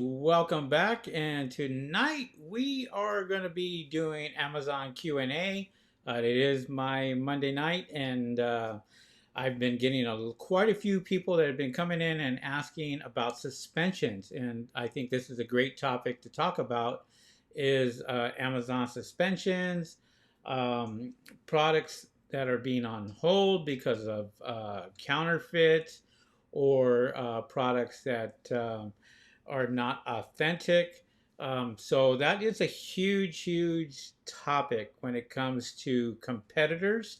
Welcome back, and tonight we are going to be doing Amazon Q&A. It is my Monday night, and I've been getting quite a few people that have been coming in and asking about suspensions, and I think this is a great topic to talk about. Is Amazon suspensions, um, products that are being on hold because of counterfeits, or products that are not authentic. So that is a huge topic when it comes to competitors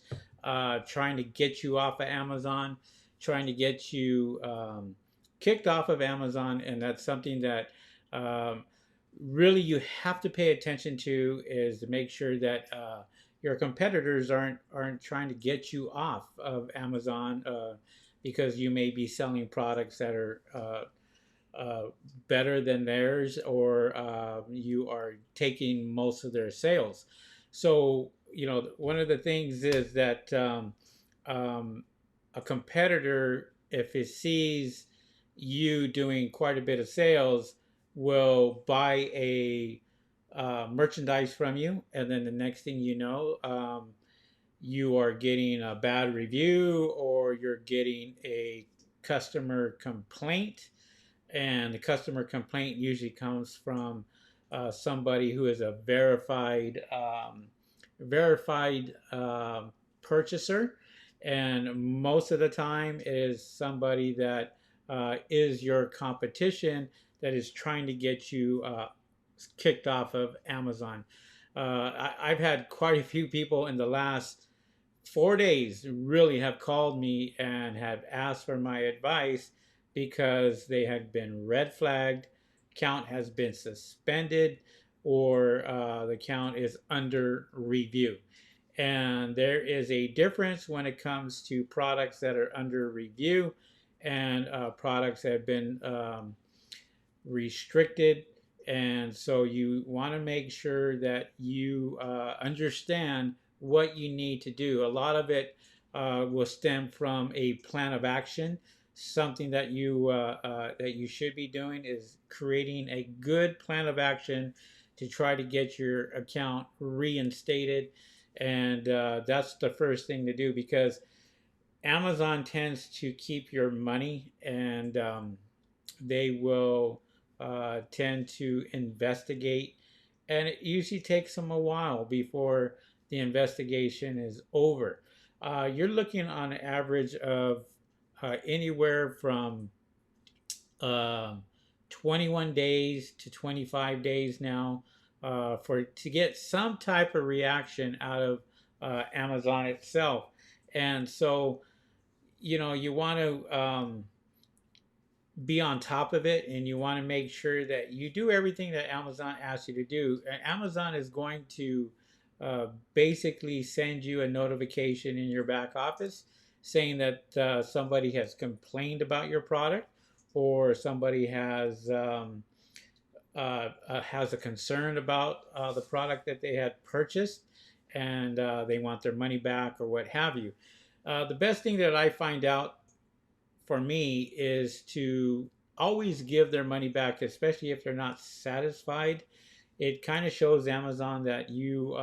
trying to get you off of Amazon, trying to get you kicked off of Amazon, and that's something that um, really you have to pay attention to, is to make sure that your competitors aren't trying to get you off of Amazon, because you may be selling products that are uh, better than theirs, or you are taking most of their sales. So, one of the things is that um, a competitor, if it sees you doing quite a bit of sales, will buy a merchandise from you, and then the next thing you know, you are getting a bad review, or you're getting a customer complaint, and the customer complaint usually comes from somebody who is a verified purchaser, and most of the time it is somebody that is your competition, that is trying to get you kicked off of Amazon. I've had quite a few people in the last 4 days really have called me and have asked for my advice, because they had been red flagged, count has been suspended, or the count is under review. And there is a difference when it comes to products that are under review, and products that have been restricted. And so you want to make sure that you understand what you need to do. A lot of it will stem from a plan of action. Something that you should be doing is creating a good plan of action to try to get your account reinstated, and that's the first thing to do, because Amazon tends to keep your money, and they will tend to investigate, and it usually takes them a while before the investigation is over. You're looking on an average of anywhere from uh, 21 days to 25 days now, for to get some type of reaction out of Amazon itself. And so, you want to be on top of it, and you want to make sure that you do everything that Amazon asks you to do. And Amazon is going to basically send you a notification in your back office saying that somebody has complained about your product, or somebody has a concern about the product that they had purchased, and they want their money back or what have you. The best thing that I find out for me is to always give their money back, especially if they're not satisfied. It kind of shows Amazon that you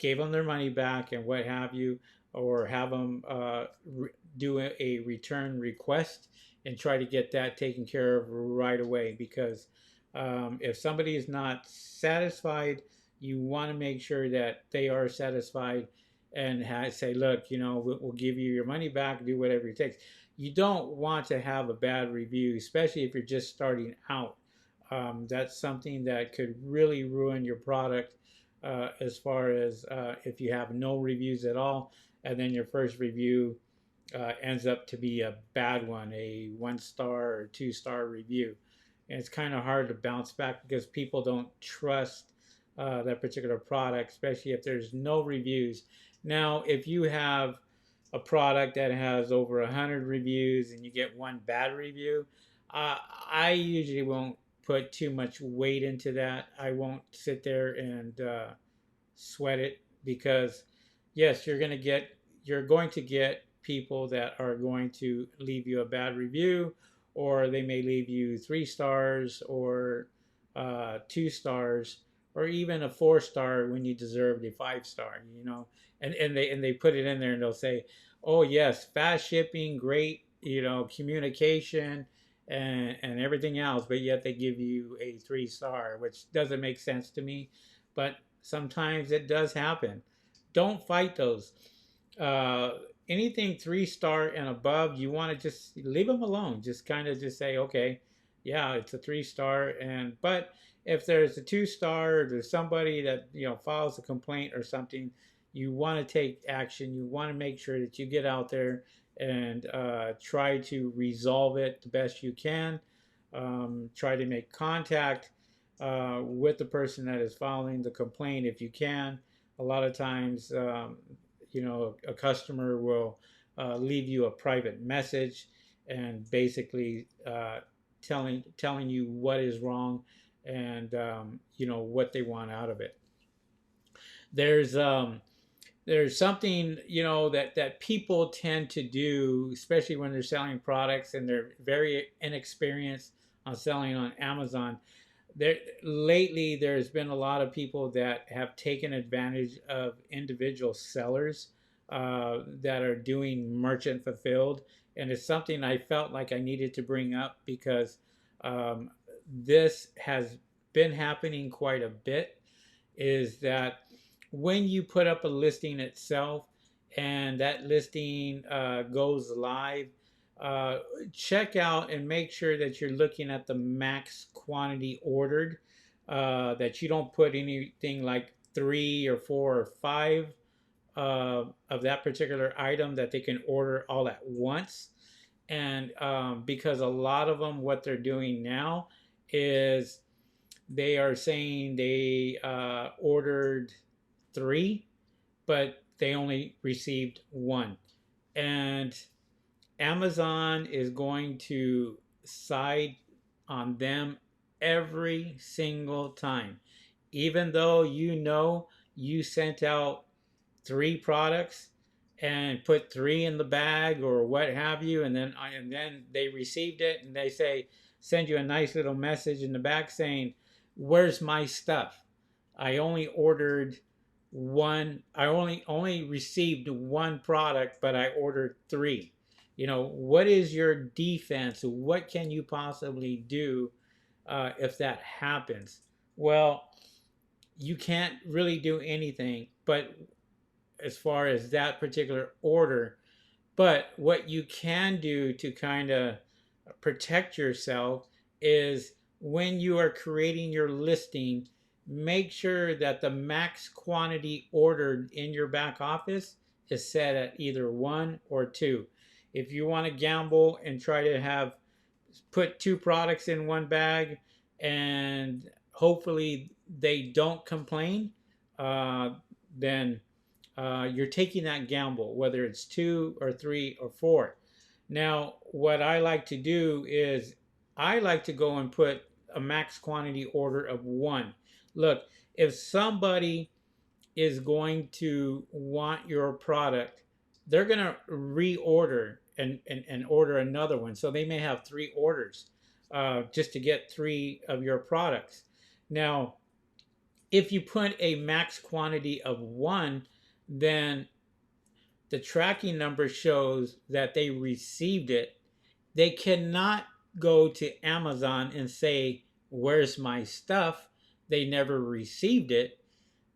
gave them their money back and what have you, or have them do a return request and try to get that taken care of right away. Because if somebody is not satisfied, you want to make sure that they are satisfied, and say, look, we'll give you your money back, do whatever it takes. You don't want to have a bad review, especially if you're just starting out. That's something that could really ruin your product, as far as if you have no reviews at all, and then your first review ends up to be a bad one, a 1 star or 2 star review. And it's kind of hard to bounce back, because people don't trust that particular product, especially if there's no reviews. Now, if you have a product that has over 100 reviews and you get one bad review, I usually won't put too much weight into that. I won't sit there and sweat it, because yes, you're going to get people that are going to leave you a bad review, or they may leave you 3 stars or 2 stars, or even a 4 star when you deserved a 5 star. And they put it in there and they'll say, "Oh yes, fast shipping, great, communication, and everything else," but yet they give you a 3 star, which doesn't make sense to me. But sometimes it does happen. Don't fight those. Uh, Anything 3 star and above, you want to just leave them alone. Just kind of just say, okay, yeah, it's a 3 star, but if there's a 2 star, or there's somebody that files a complaint or something, you want to take action. You want to make sure that you get out there and try to resolve it the best you can. Try to make contact with the person that is filing the complaint if you can. A lot of times, a customer will leave you a private message and basically telling you what is wrong, and what they want out of it. There's there's something that people tend to do, especially when they're selling products and they're very inexperienced on selling on Amazon. Lately there's been a lot of people that have taken advantage of individual sellers that are doing merchant fulfilled, and it's something I felt like I needed to bring up because um, this has been happening quite a bit. Is that when you put up a listing itself and that listing goes live, uh, check out and make sure that you're looking at the max quantity ordered, that you don't put anything like 3 or 4 or 5 of that particular item that they can order all at once. And because a lot of them, what they're doing now is they are saying they ordered 3, but they only received 1. And Amazon is going to side on them every single time. Even though you sent out 3 products and put 3 in the bag or what have you, and then they received it and they send you a nice little message in the back saying, "Where's my stuff? I only ordered one. I only received 1 product, but I ordered 3." What is your defense? What can you possibly do if that happens? Well, you can't really do anything, but as far as that particular order. But what you can do to kind of protect yourself is when you are creating your listing, make sure that the max quantity ordered in your back office is set at either 1 or 2. If you want to gamble and try to put 2 products in one bag and hopefully they don't complain, then you're taking that gamble, whether it's 2 or 3 or 4. Now, what I like to do is I like to go and put a max quantity order of 1. Look, if somebody is going to want your product, they're going to reorder and order another one. So they may have 3 orders just to get 3 of your products. Now, if you put a max quantity of 1, then the tracking number shows that they received it. They cannot go to Amazon and say, "Where's my stuff?" They never received it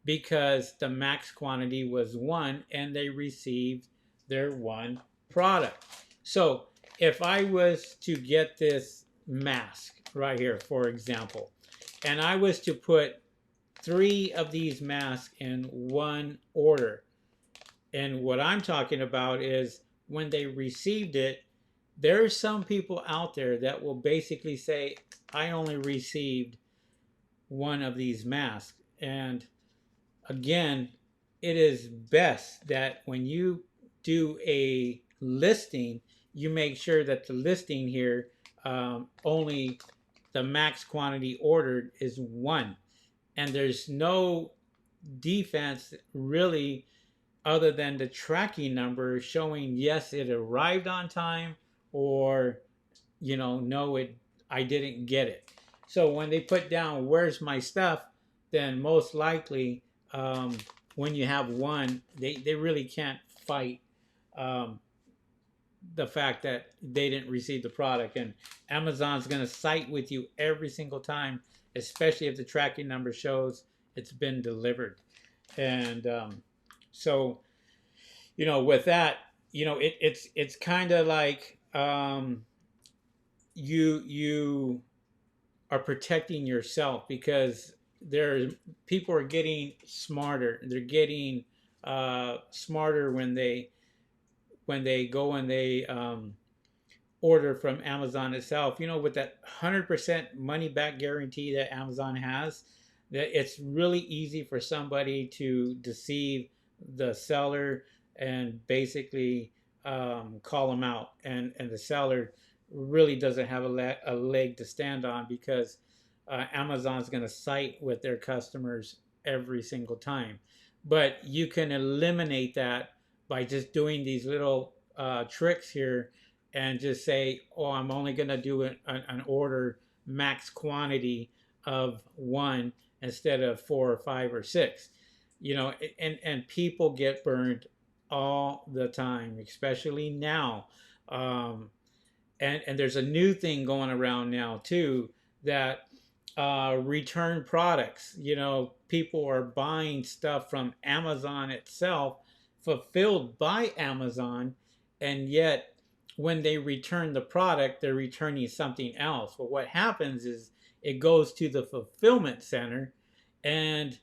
because the max quantity was 1 and they received their 1 product. So if I was to get this mask right here, for example, and I was to put 3 of these masks in 1 order, and what I'm talking about is when they received it, there's some people out there that will basically say, "I only received 1 of these masks." And again, it is best that when you do a listing, you make sure that the listing here only the max quantity ordered is 1. And there's no defense really other than the tracking number showing yes, it arrived on time, or know it, I didn't get it. So when they put down where's my stuff, then most likely, um, when you have one, they really can't fight um, the fact that they didn't receive the product. And Amazon's going to cite with you every single time, especially if the tracking number shows it's been delivered. And so, with that, it's kind of like, you are protecting yourself, because there people are getting smarter. They're getting smarter when they go and they order from Amazon itself. With that 100% money back guarantee that Amazon has, that it's really easy for somebody to deceive the seller and basically call them out. And the seller really doesn't have a leg to stand on, because Amazon's going to cite with their customers every single time. But you can eliminate that by just doing these little tricks here, and just say, oh, I'm only going to do an order max quantity of one instead of 4 or 5 or 6. And people get burned all the time, especially now. And there's a new thing going around now too, that return products. People are buying stuff from Amazon itself, fulfilled by Amazon, and yet when they return the product, they're returning something else. But what happens is it goes to the fulfillment center, and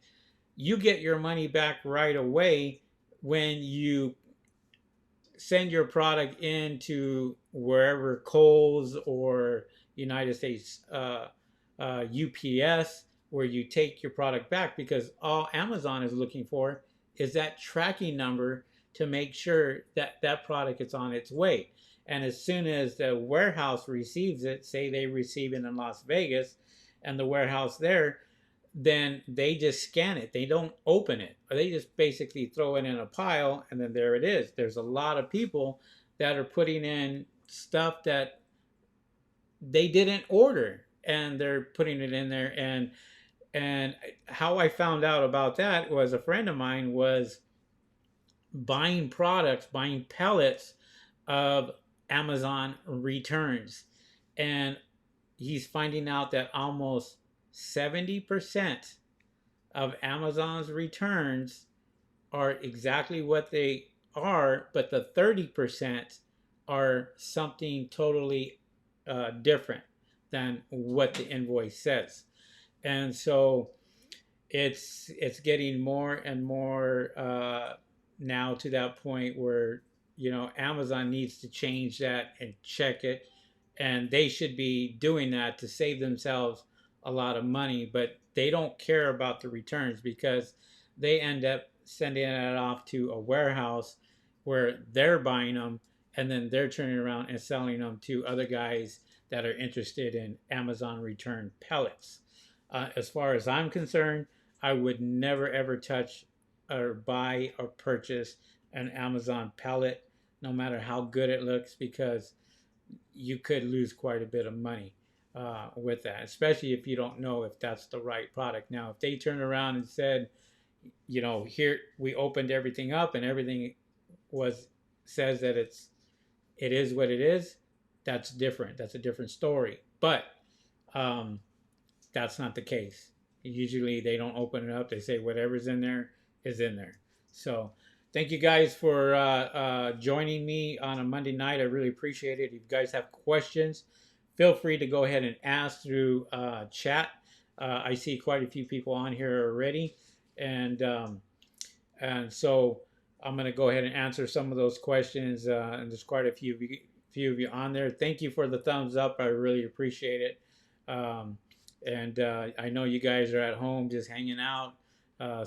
you get your money back right away when you send your product into wherever Kohl's or United States UPS, where you take your product back, because all Amazon is looking for is that tracking number to make sure that that product is on its way. And as soon as the warehouse receives it, say they receive it in Las Vegas, and the warehouse there, then they just scan it. They don't open it, or they just basically throw it in a pile, and then there it is. There's a lot of people that are putting in stuff that they didn't order, and they're putting it in there. And how I found out about that was a friend of mine was buying pellets of Amazon returns, and he's finding out that almost 70% of Amazon's returns are exactly what they are, but the 30% are something totally different than what the invoice says. And so it's getting more and more now to that point where Amazon needs to change that and check it, and they should be doing that to save themselves a lot of money. But they don't care about the returns, because they end up sending it off to a warehouse where they're buying them, and then they're turning around and selling them to other guys that are interested in Amazon return pellets. As far as I'm concerned, I would never ever touch or buy or purchase an Amazon pellet, no matter how good it looks, because you could lose quite a bit of money with that, especially if you don't know if that's the right product. Now, if they turn around and said, here we opened everything up and everything says that it is what it is, that's different. That's a different story. But that's not the case. Usually they don't open it up. They say whatever's in there is in there. So thank you guys for joining me on a Monday night. I really appreciate it. If you guys have questions, feel free to go ahead and ask through chat. I see quite a few people on here already. And so I'm going to go ahead and answer some of those questions. And there's quite a few of you on there. Thank you for the thumbs up. I really appreciate it. And I know you guys are at home just hanging out.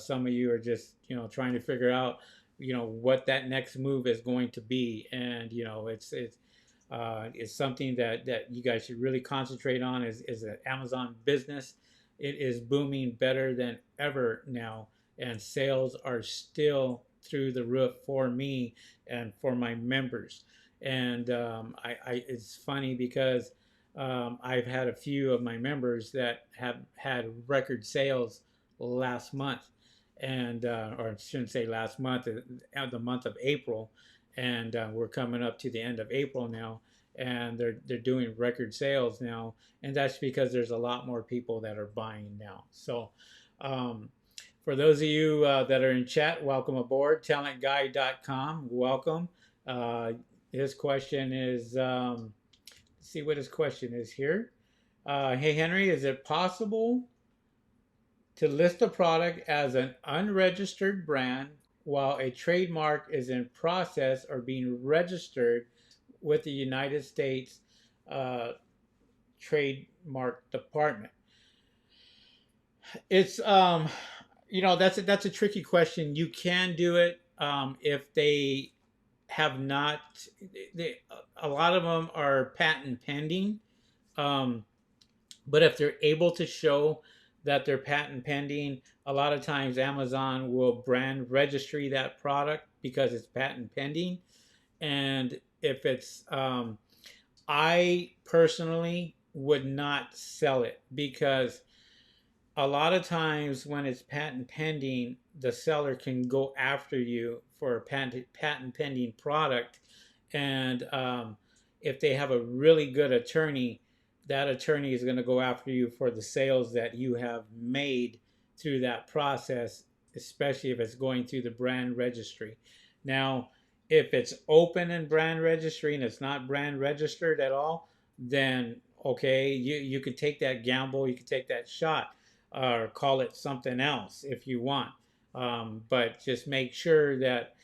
Some of you are just, trying to figure out, what that next move is going to be. And, it's something that you guys should really concentrate on is an Amazon business. It is booming better than ever now, and sales are still through the roof for me and for my members. And it's funny because I've had a few of my members that have had record sales last month, and or I shouldn't say last month, the month of April, and we're coming up to the end of April now, and they're doing record sales now, and that's because there's a lot more people that are buying now. So. For those of you that are in chat, welcome aboard, talentguide.com. Welcome. Uh, his question is, let's see what his question is here. Hey, Henry, is it possible to list a product as an unregistered brand while a trademark is in process or being registered with the United States uh, Trademark Department? It's that's a tricky question. You can do it if they have not. They, a lot of them are patent pending, um, but if they're able to show that they're patent pending, a lot of times Amazon will brand registry that product because it's patent pending. And if it's, I personally would not sell it because a lot of times when it's patent pending, the seller can go after you for a patent pending product, and if they have a really good attorney, that attorney is going to go after you for the sales that you have made through that process, especially if it's going through the brand registry. Now, if it's open in brand registry and it's not brand registered at all, then okay, you could take that gamble, you could take that shot, or call it something else if you want. But just make sure that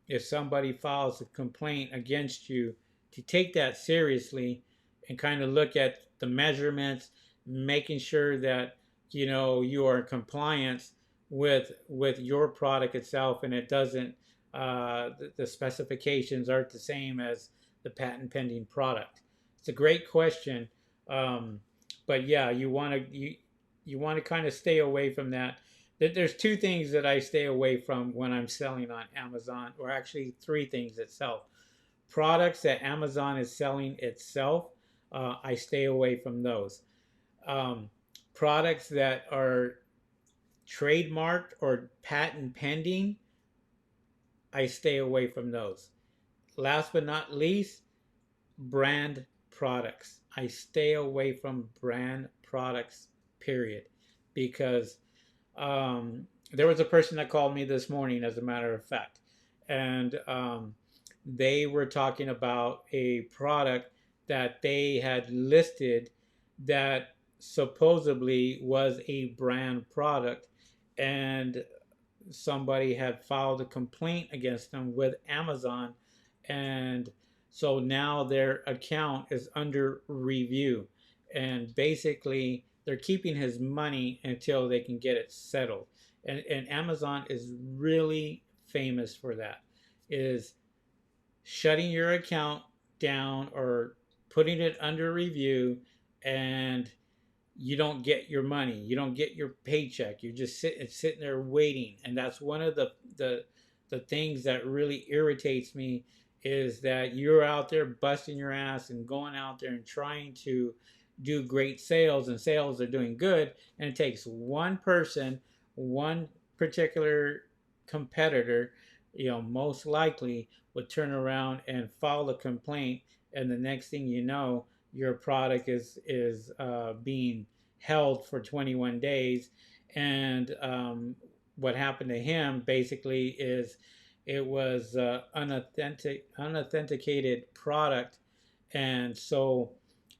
if somebody files a complaint against you, to take that seriously and kind of look at the measurements, making sure that you are in compliance with your product itself, and it doesn't the specifications aren't the same as the patent pending product. It's a great question, but yeah, you want to kind of stay away from that. There's two things that I stay away from when I'm selling on Amazon, or actually three things itself. Products that Amazon is selling itself, I stay away from those. Um, Products that are trademarked or patent pending, I stay away from those. Last but not least, brand products. I stay away from brand products, period. Because there was a person that called me this morning, as a matter of fact, and they were talking about a product that they had listed that supposedly was a brand product, and somebody had filed a complaint against them with Amazon, and so now their account is under review, and basically they're keeping his money until they can get it settled. And Amazon is really famous for that, is shutting your account down or putting it under review, and you don't get your money, you don't get your paycheck, you're just sitting there waiting. And that's one of the things that really irritates me, is that you're out there busting your ass and going out there and trying to do great sales, and sales are doing good, and it takes one person, one particular competitor, most likely would turn around and file a complaint, and the next thing you know, your product is being held for 21 days. And what happened to him basically is it was unauthenticated product, and so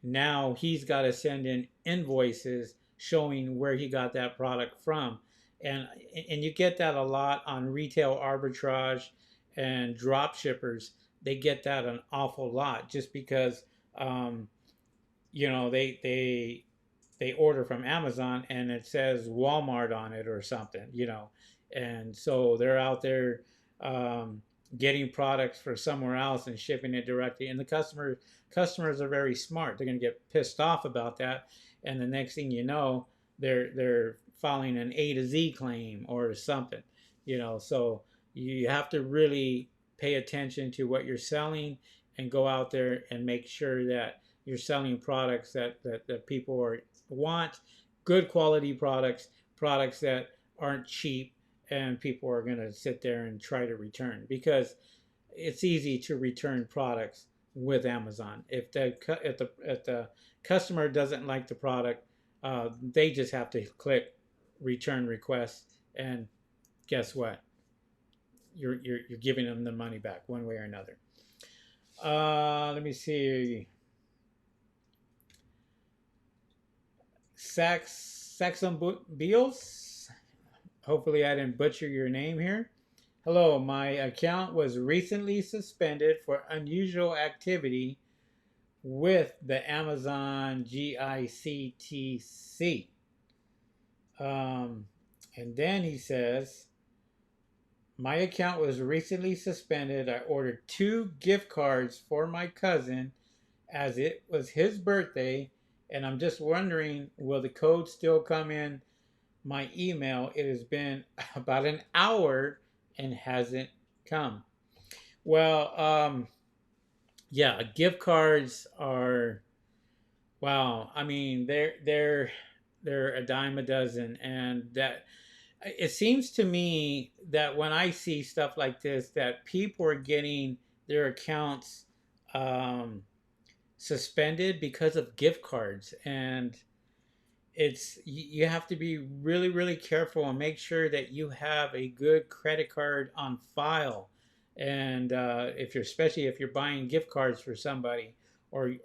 now he's got to send in invoices showing where he got that product from. And you get that a lot on retail arbitrage and drop shippers. They get that an awful lot, just because they order from Amazon and it says Walmart on it or something. And so they're out there um, getting products for somewhere else and shipping it directly. And the customers are very smart. They're going to get pissed off about that, and the next thing you know, they're filing an A to Z claim or something. So you have to really pay attention to what you're selling and go out there and make sure that you're selling products that people want, good quality products, products that aren't cheap, and people are going to sit there and try to return, because it's easy to return products with Amazon. If the customer doesn't like the product, they just have to click return request, and guess what? You're giving them the money back one way or another. Let me see. Saxon Beals. Hopefully, I didn't butcher your name here. Hello, my account was recently suspended for unusual activity with the Amazon GICTC. And then he says, my account was recently suspended. I ordered 2 gift cards for my cousin as it was his birthday, and I'm just wondering, will the code still come in my email? It has been about an hour and hasn't come. Well, yeah, gift cards are, wow. I mean, they're a dime a dozen, and that it seems to me that when I see stuff like this, that people are getting their accounts um, suspended because of gift cards, and you have to be really, really careful and make sure that you have a good credit card on file. And if you're, especially if you're buying gift cards for somebody, or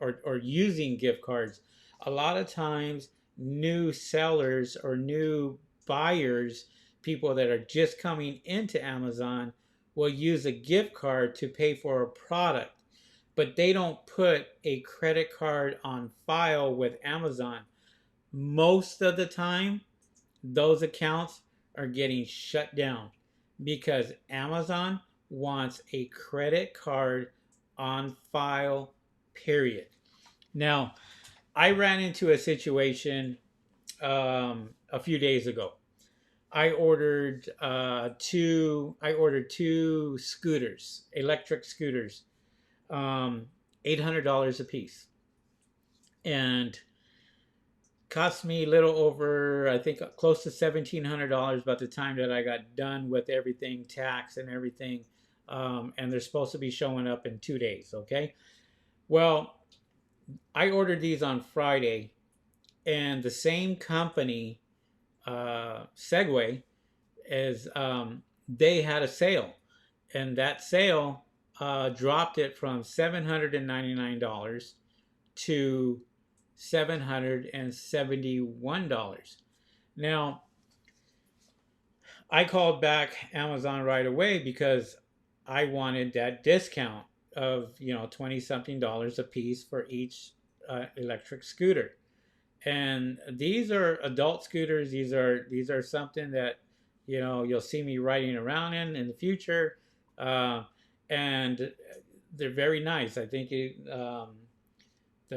using gift cards, a lot of times new sellers or new buyers, people that are just coming into Amazon, will use a gift card to pay for a product, but they don't put a credit card on file with Amazon. Most of the time, those accounts are getting shut down because Amazon wants a credit card on file, period. Now, I ran into a situation a few days ago. I ordered two scooters, electric scooters, $800 a piece, and cost me a little over, I think, close to $1,700 by the time that I got done with everything, tax and everything. And they're supposed to be showing up in 2 days. Okay. Well, I ordered these on Friday, and the same company, Segway, is they had a sale, and that sale dropped it from $799 to $771. Now, I called back Amazon right away because I wanted that discount of 20 something dollars a piece for each electric scooter. And these are adult scooters. These are something that you'll see me riding around in the future, uh, and they're very nice. I think the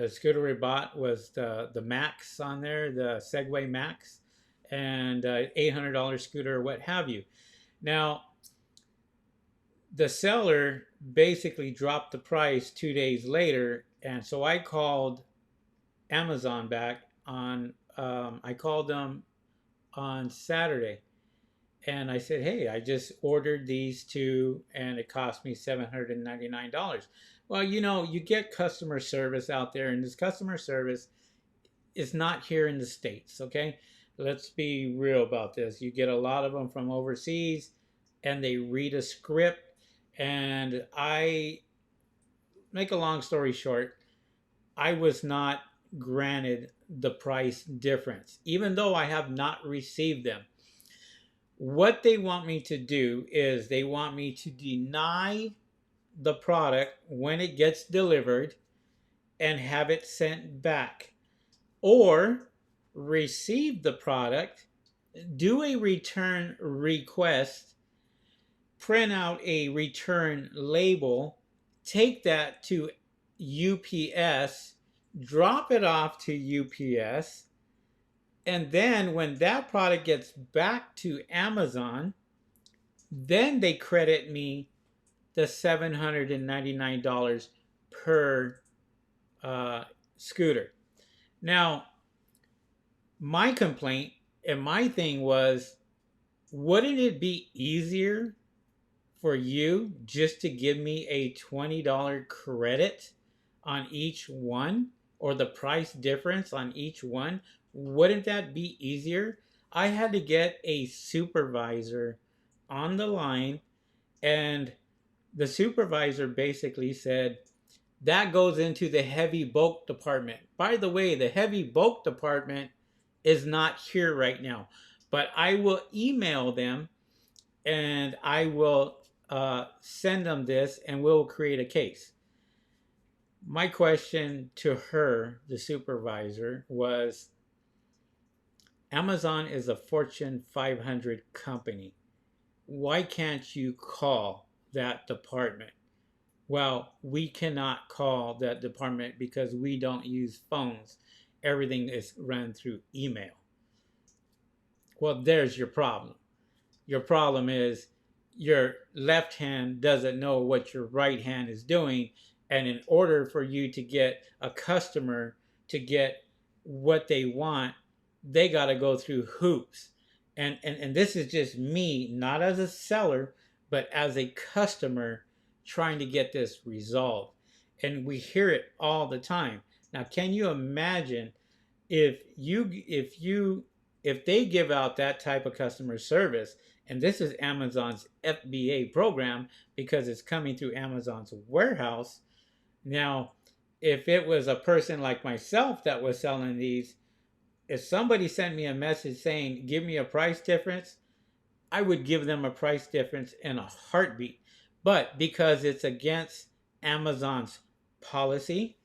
scooter we bought was the Max on there, the Segway Max, and $800 scooter, what have you. Now, the seller basically dropped the price 2 days later, and so I called Amazon back on. I called them on Saturday, and I said, "Hey, I just ordered these two, and it cost me $799." Well, you get customer service out there, and this customer service is not here in the States. Okay, let's be real about this. You get a lot of them from overseas, and they read a script. And I make a long story short, I was not granted the price difference, even though I have not received them. What they want me to do is they want me to deny the product when it gets delivered and have it sent back, or receive the product, do a return request, print out a return label, take that to UPS, drop it off to UPS, and then when that product gets back to Amazon, then they credit me the $799 per scooter. Now, my complaint and my thing was, wouldn't it be easier for you just to give me a $20 credit on each one, or the price difference on each one? Wouldn't that be easier? I had to get a supervisor on the line, and the supervisor basically said, that goes into the heavy bulk department. By the way, the heavy bulk department is not here right now, but I will email them and I will send them this and we'll create a case. My question to her, the supervisor, was, Amazon is a Fortune 500 company. Why can't you call that department? Well, we cannot call that department because we don't use phones. Everything is run through email. Well, there's your problem. Your problem is your left hand doesn't know what your right hand is doing. And in order for you to get a customer to get what they want, they got to go through hoops. And this is just me, not as a seller, but as a customer trying to get this resolved. And we hear it all the time. Now, can you imagine if they give out that type of customer service, and this is Amazon's FBA program because it's coming through Amazon's warehouse. Now, if it was a person like myself that was selling these, if somebody sent me a message saying, give me a price difference, I would give them a price difference in a heartbeat. But because it's against Amazon's policy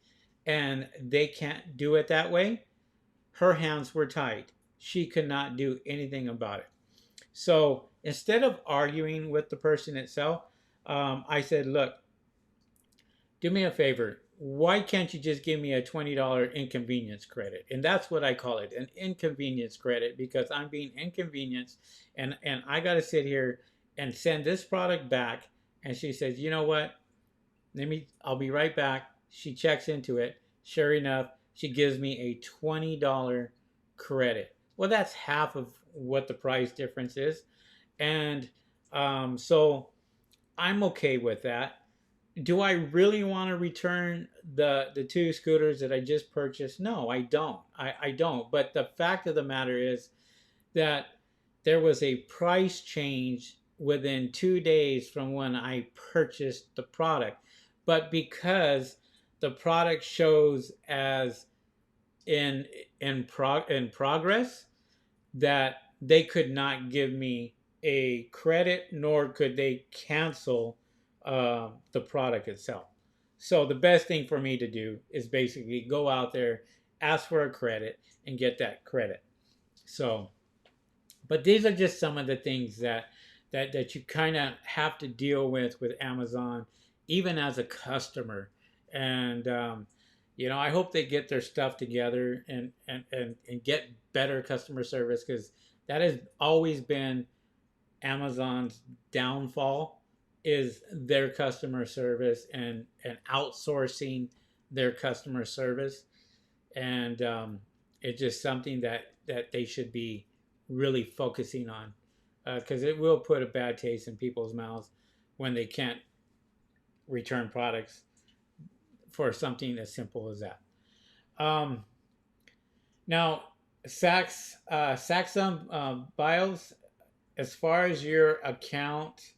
and they can't do it that way, her hands were tied. She could not do anything about it. So instead of arguing with the person itself, I said, look, do me a favor. Why can't you just give me a $20 inconvenience credit? And that's what I call it, an inconvenience credit, because I'm being inconvenienced and I got to sit here and send this product back. And she says, you know what? I'll be right back. She checks into it. Sure enough, she gives me a $20 credit. Well, that's half of what the price difference is. And so I'm okay with that. Do I really want to return the two scooters that I just purchased? No, I don't. I don't. But the fact of the matter is that there was a price change within 2 days from when I purchased the product. But because the product shows as in progress, that they could not give me a credit, nor could they cancel the product itself. So the best thing for me to do is basically go out there, ask for a credit, and get that credit. So, but these are just some of the things that you kind of have to deal with Amazon, even as a customer. And I hope they get their stuff together and get better customer service, because that has always been Amazon's downfall, is their customer service and outsourcing their customer service. And it's just something that they should be really focusing on, because it will put a bad taste in people's mouths when they can't return products for something as simple as that. Now, Saxon Biles, as far as your account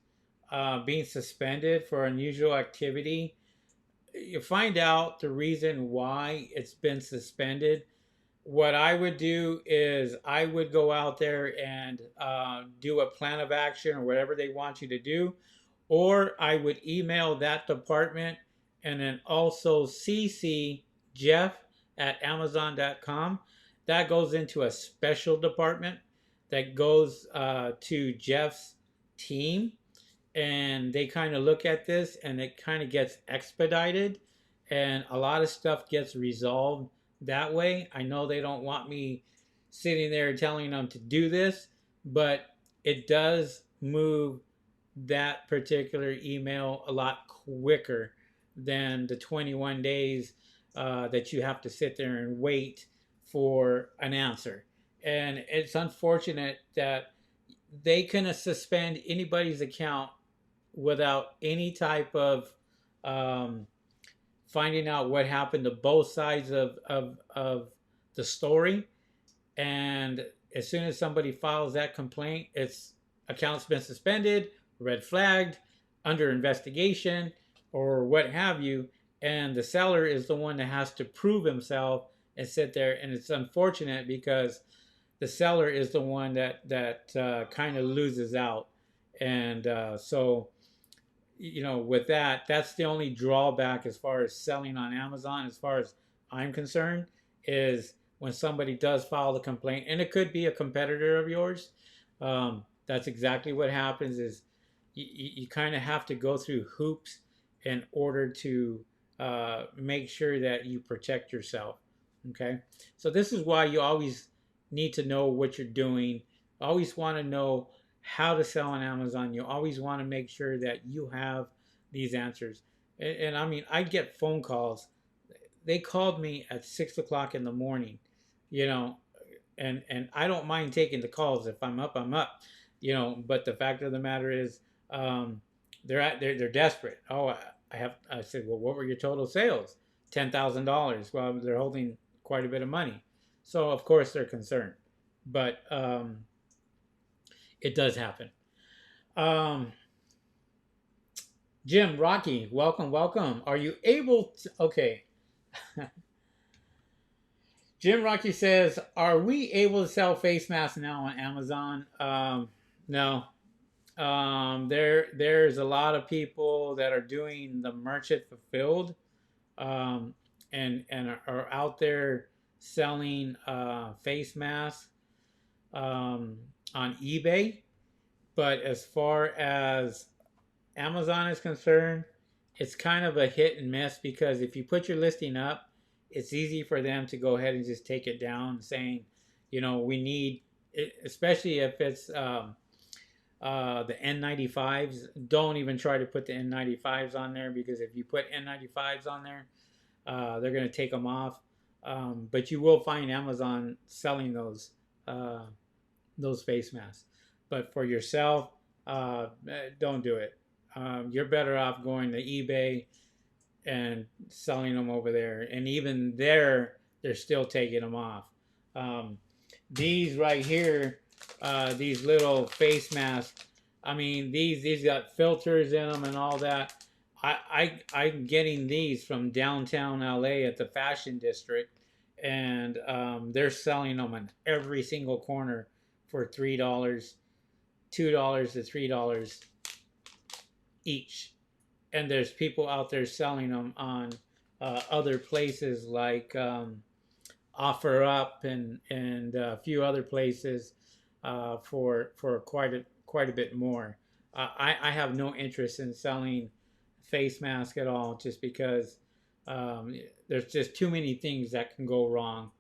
being suspended for unusual activity, you find out the reason why it's been suspended. What I would do is I would go out there and do a plan of action or whatever they want you to do, or I would email that department and then also CC Jeff at Amazon.com. That goes into a special department that goes to Jeff's team, and they kind of look at this and it kind of gets expedited, and a lot of stuff gets resolved that way. I know they don't want me sitting there telling them to do this, but it does move that particular email a lot quicker than the 21 days that you have to sit there and wait for an answer. And it's unfortunate that they can suspend anybody's account without any type of um, finding out what happened to both sides of the story. And as soon as somebody files that complaint, its account's been suspended, red flagged, under investigation, or what have you. And the seller is the one that has to prove himself and sit there. And it's unfortunate because the seller is the one that kind of loses out. And so, with that, that's the only drawback as far as selling on Amazon, as far as I'm concerned, is when somebody does file the complaint, and it could be a competitor of yours. That's exactly what happens. Is you kind of have to go through hoops in order to make sure that you protect yourself. Okay, so this is why you always need to know what you're doing. Always want to know how to sell on Amazon. You always want to make sure that you have these answers. And I mean, I get phone calls. They called me at 6 o'clock in the morning, you know, and I don't mind taking the calls. If I'm up, I'm up, But the fact of the matter is, they're desperate. Oh, I said, well, what were your total sales? $10,000. Well, they're holding quite a bit of money, so of course they're concerned. But it does happen. Um, Jim, Rocky, welcome, welcome. Are you able to? Okay. Jim Rocky says, "Are we able to sell face masks now on Amazon?" No. There's a lot of people that are doing the merchant fulfilled, um, and are out there selling face masks on eBay. But as far as Amazon is concerned, it's kind of a hit and miss because if you put your listing up, it's easy for them to go ahead and just take it down, saying, we need, especially if it's the N95s. Don't even try to put the N95s on there because if you put N95s on there, they're going to take them off. But you will find Amazon selling those face masks. But for yourself, don't do it. You're better off going to eBay and selling them over there. And even there, they're still taking them off. These right here, these little face masks. I mean, these got filters in them and all that. I'm getting these from downtown LA at the Fashion District, and they're selling them on every single corner for $3, $2 to $3 each. And there's people out there selling them on other places like OfferUp and a few other places for quite a bit more. I have no interest in selling face mask at all, just because there's just too many things that can go wrong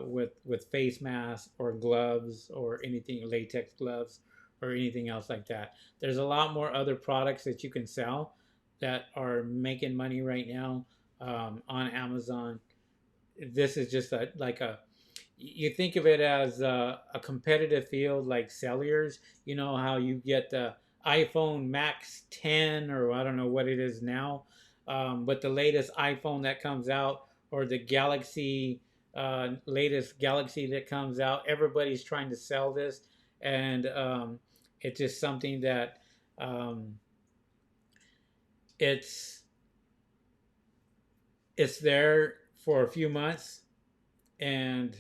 with face masks or gloves or anything, latex gloves or anything else like that. There's a lot more other products that you can sell that are making money right now on Amazon. This is just you think of it as a competitive field like Cellular's. You know how you get the iPhone Max 10, or I don't know what it is now, but the latest iPhone that comes out, or the latest Galaxy that comes out, everybody's trying to sell this, and it's just something that it's there for a few months, and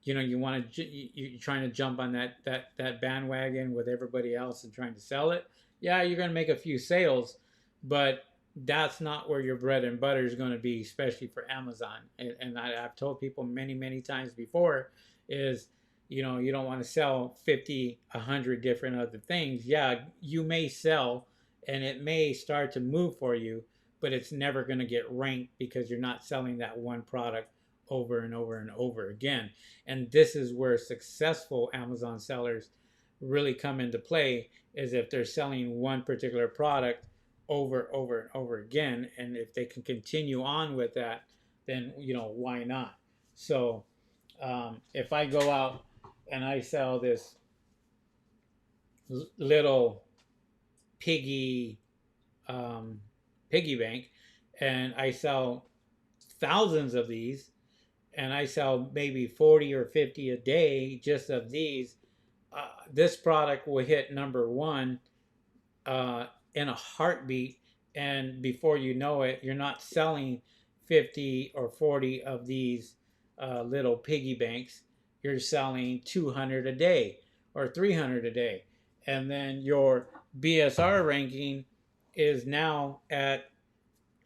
you're trying to jump on that bandwagon with everybody else and trying to sell it. Yeah, you're going to make a few sales, but that's not where your bread and butter is going to be, especially for Amazon. And I've told people many times before is, you don't want to sell 50, 100 different other things. Yeah, you may sell and it may start to move for you, but it's never going to get ranked because you're not selling that one product over and over and over again. And this is where successful Amazon sellers really come into play, is if they're selling one particular product over and over again. And if they can continue on with that, then why not? So if I go out and I sell this little piggy um, piggy bank, and I sell thousands of these, and I sell maybe 40 or 50 a day just of these, this product will hit number one uh, in a heartbeat. And before you know it, you're not selling 50 or 40 of these little piggy banks. You're selling 200 a day or 300 a day. And then your BSR ranking is now at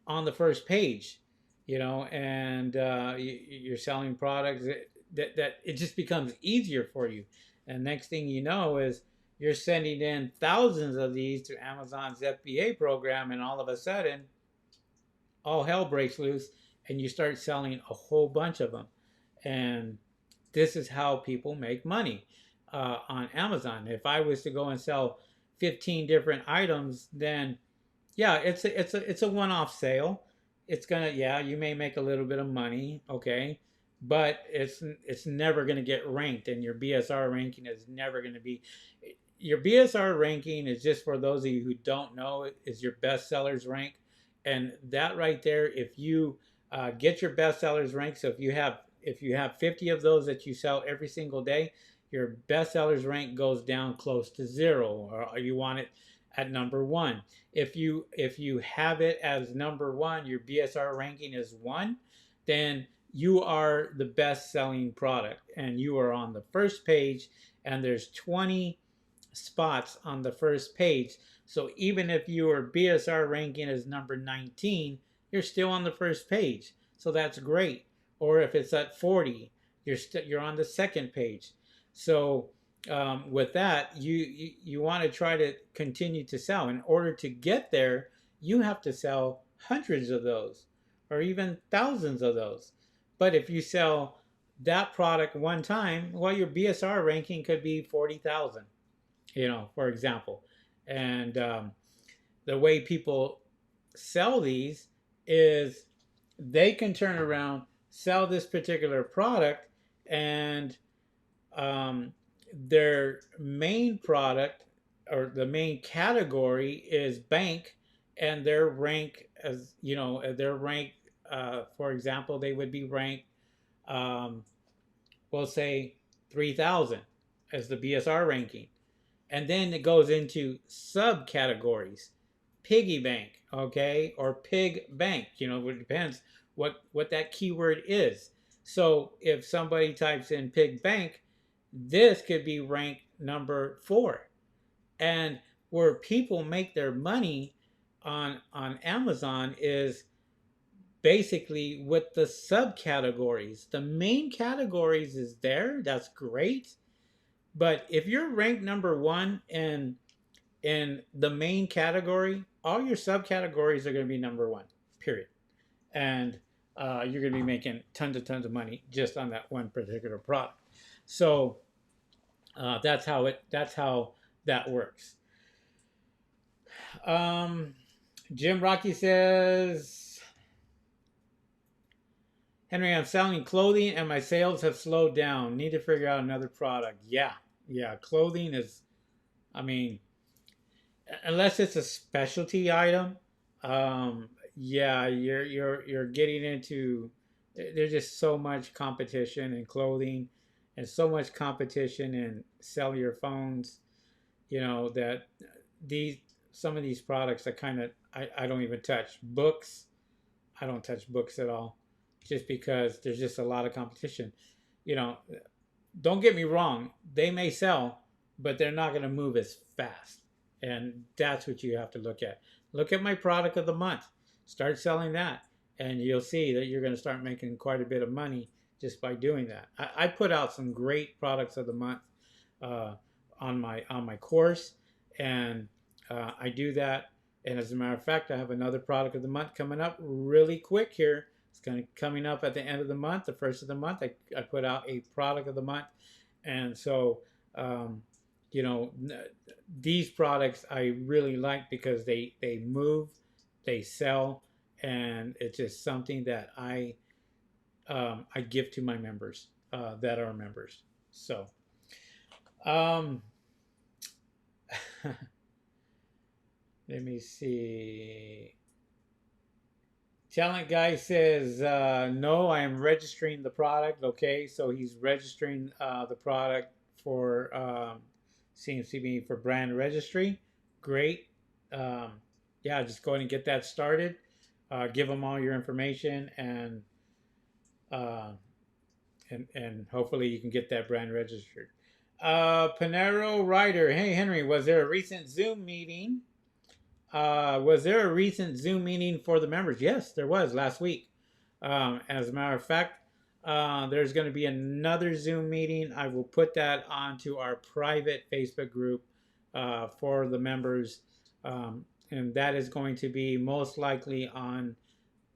on the first page, and you're selling products that it just becomes easier for you. And next thing you know is you're sending in thousands of these to Amazon's FBA program, and all of a sudden, all hell breaks loose, and you start selling a whole bunch of them. And this is how people make money on Amazon. If I was to go and sell 15 different items, then yeah, it's a one-off sale. It's gonna, yeah, you may make a little bit of money, okay, but it's never gonna get ranked, and your BSR ranking is never gonna be. Your BSR ranking is, just for those of you who don't know, is your best sellers rank, and that right there, if you get your best sellers rank, so if you have 50 of those that you sell every single day, your best sellers rank goes down close to zero, or you want it at number one. If you have it as number one, your BSR ranking is one, then you are the best selling product, and you are on the first page, and there's 20 spots on the first page. So even if your BSR ranking is number 19, you're still on the first page. So that's great. Or if it's at 40, you're on the second page. So with that, you want to try to continue to sell. In order to get there, you have to sell hundreds of those, or even thousands of those. But if you sell that product one time, well, your BSR ranking could be 40,000, for example. And the way people sell these is they can turn around, sell this particular product, and their main product, or the main category, is bank, and their rank, as their rank, for example, they would be ranked, um, we'll say 3,000 as the BSR ranking. And then it goes into subcategories: piggy bank, okay, or pig bank. It depends what that keyword is. So if somebody types in pig bank, this could be ranked number 4. And where people make their money on Amazon is basically with the subcategories. The main categories is there. That's great. But if you're ranked number 1 in the main category, all your subcategories are going to be number 1, period. And you're going to be making tons of money just on that one particular product. So that's how that works. Jim Rocky says, Henry, I'm selling clothing and my sales have slowed down. Need to figure out another product. Yeah. Clothing is, I mean, unless it's a specialty item, yeah, you're getting into. There's just so much competition in clothing, and so much competition in cellular phones. That these some of these products are kind of, I don't even touch. Books, I don't touch books at all, just because there's just a lot of competition. You know, don't get me wrong, they may sell, but they're not going to move as fast. And that's what you have to look at. Look at my product of the month. Start selling that, and you'll see that you're going to start making quite a bit of money just by doing that. I put out some great products of the month on my course, and I do that. And as a matter of fact, I have another product of the month coming up really quick here. It's coming up at the end of the month, the first of the month. I put out a product of the month, and so you know, these products I really like because they move, they sell, and it's just something that I give to my members that are members. So um, let me see. Talent guy says, no, I am registering the product. Okay, so he's registering the product for CMCB for brand registry. Great. Um, yeah, just go ahead and get that started. Give them all your information, uh, and hopefully you can get that brand registered. Panero Ryder, hey Henry, was there a recent Zoom meeting? Was there a recent Zoom meeting for the members? Yes, there was last week. As a matter of fact, there's going to be another Zoom meeting. I will put that onto our private Facebook group for the members, and that is going to be most likely on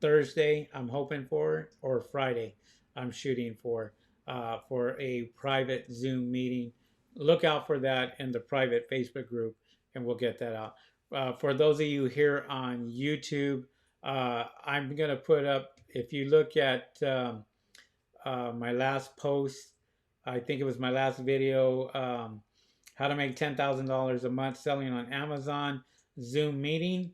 Thursday. I'm hoping for, or Friday. I'm shooting for a private Zoom meeting. Look out for that in the private Facebook group, and we'll get that out. For those of you here on YouTube, I'm going to put up, if you look at my last post, I think it was my last video, how to make $10,000 a month selling on Amazon Zoom meeting.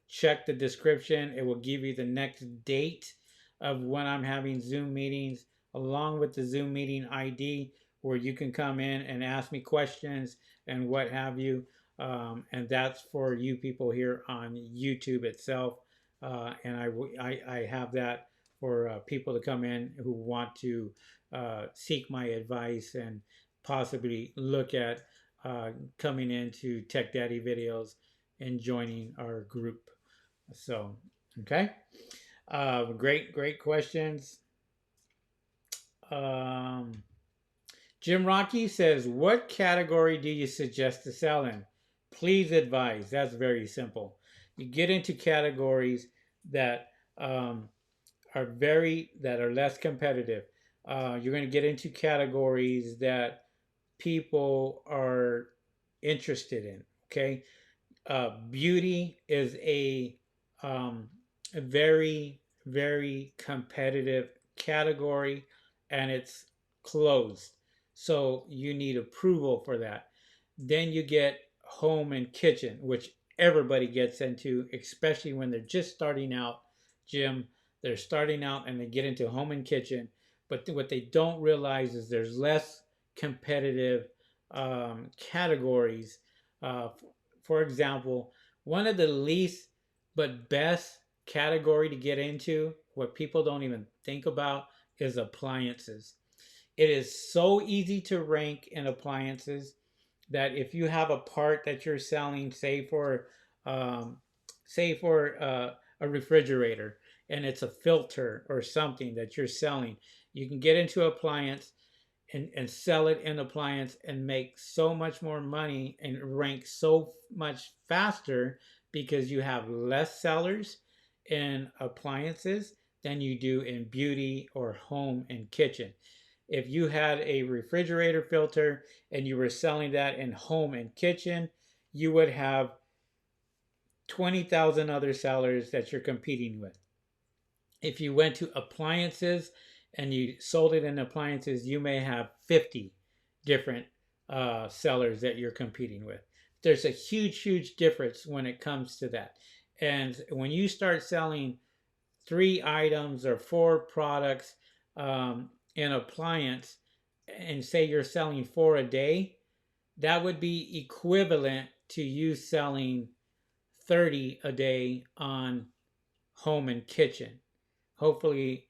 Check the description. It will give you the next date of when I'm having Zoom meetings, along with the Zoom meeting ID, where you can come in and ask me questions and what have you. And that's for you people here on YouTube itself. And I have that for people to come in who want to seek my advice and possibly look at coming into Tech Daddy videos and joining our group. So, okay. Great questions. Jim Rocky says, what category do you suggest to sell in? Please advise. That's very simple. You get into categories that that are less competitive. You're going to get into categories that people are interested in. Okay, beauty is a very competitive category, and it's closed. So you need approval for that. Then you get home and kitchen, which everybody gets into, especially when they're just starting out. Jim, they're starting out and they get into home and kitchen, but what they don't realize is there's less competitive categories. Uh, for example, one of the least but best category to get into, what people don't even think about, is appliances. It is so easy to rank in appliances that if you have a part that you're selling, um, say for a refrigerator, and it's a filter or something that you're selling, you can get into appliance and sell it in appliance and make so much more money and rank so much faster because you have less sellers in appliances than you do in beauty or home and kitchen. If you had a refrigerator filter and you were selling that in home and kitchen, you would have 20,000 other sellers that you're competing with. If you went to appliances and you sold it in appliances, you may have 50 different sellers that you're competing with. There's a huge difference when it comes to that. And when you start selling 3 items or 4 products in appliance, and say you're selling 4 a day, that would be equivalent to you selling 30 a day on home and kitchen. Hopefully,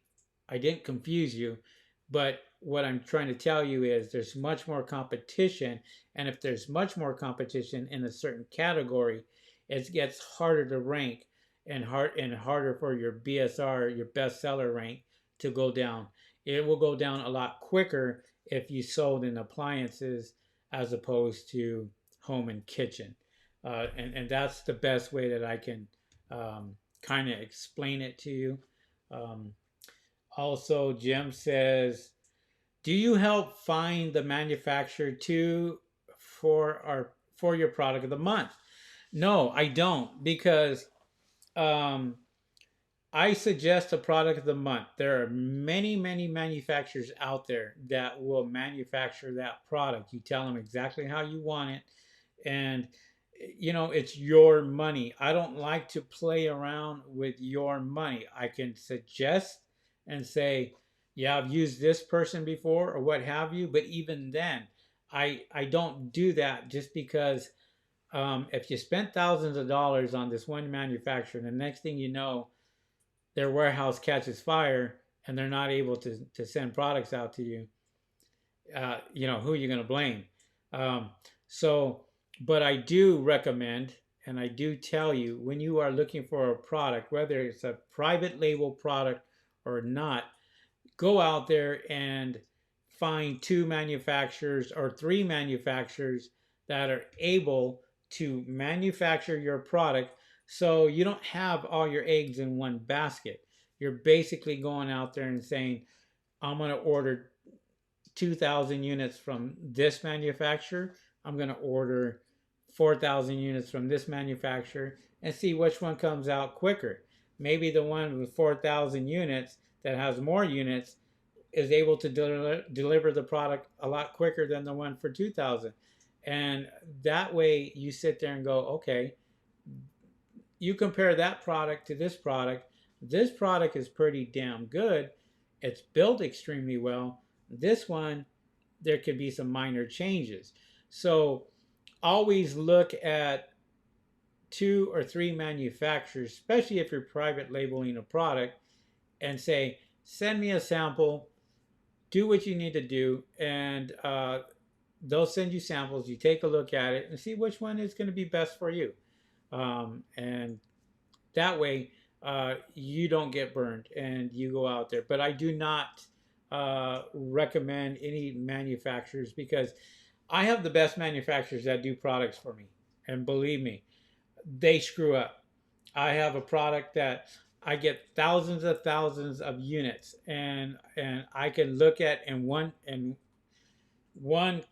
I didn't confuse you, but what I'm trying to tell you is there's much more competition, and if there's much more competition in a certain category, it gets harder to rank and harder for your BSR, your bestseller rank, to go down. It will go down a lot quicker if you sold in appliances as opposed to home and kitchen. And that's the best way that I can kind of explain it to you. Um, Also, Jim says, do you help find the manufacturer too for your product of the month. No, I don't, because um, I suggest a product of the month. There are many, many manufacturers out there that will manufacture that product. You tell them exactly how you want it, and it's your money. I don't like to play around with your money. I can suggest and say, yeah, I've used this person before or what have you, but even then, I don't do that, just because if you spent thousands of dollars on this one manufacturer, and the next thing you know, their warehouse catches fire and they're not able to send products out to you, who are you going to blame? Um, so, but I do recommend, and I do tell you, when you are looking for a product, whether it's a private label product or not, go out there and find two manufacturers or three manufacturers that are able to manufacture your product, so you don't have all your eggs in one basket. You're basically going out there and saying, I'm going to order 2,000 units from this manufacturer. I'm going to order 4,000 units from this manufacturer and see which one comes out quicker. Maybe the one with 4,000 units that has more units is able to deliver the product a lot quicker than the one for 2,000. And that way you sit there and go, okay, you compare that product to this product. This product is pretty damn good. It's built extremely well. This one, there could be some minor changes. So always look at two or three manufacturers, especially if you're private labeling a product, and say, send me a sample, do what you need to do, and they'll send you samples. You take a look at it and see which one is going to be best for you. And that way, you don't get burned and you go out there. But I do not recommend any manufacturers, because I have the best manufacturers that do products for me. And believe me, they screw up. I have a product that I get thousands of units, and I can look at in one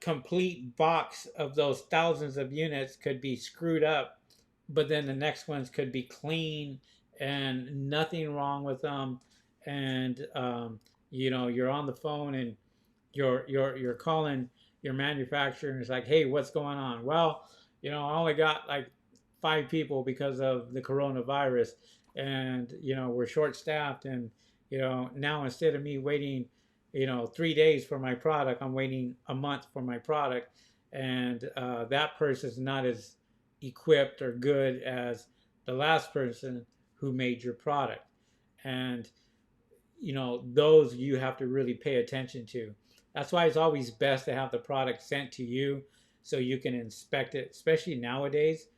complete box of those thousands of units could be screwed up, but then the next ones could be clean and nothing wrong with them. And you're on the phone and you're calling your manufacturer and it's like, hey, what's going on? Well, I only got like 5 people because of the coronavirus, and we're short staffed, and now instead of me waiting 3 days for my product, I'm waiting a month for my product. And that person is not as equipped or good as the last person who made your product. And those you have to really pay attention to. That's why it's always best to have the product sent to you so you can inspect it, especially nowadays.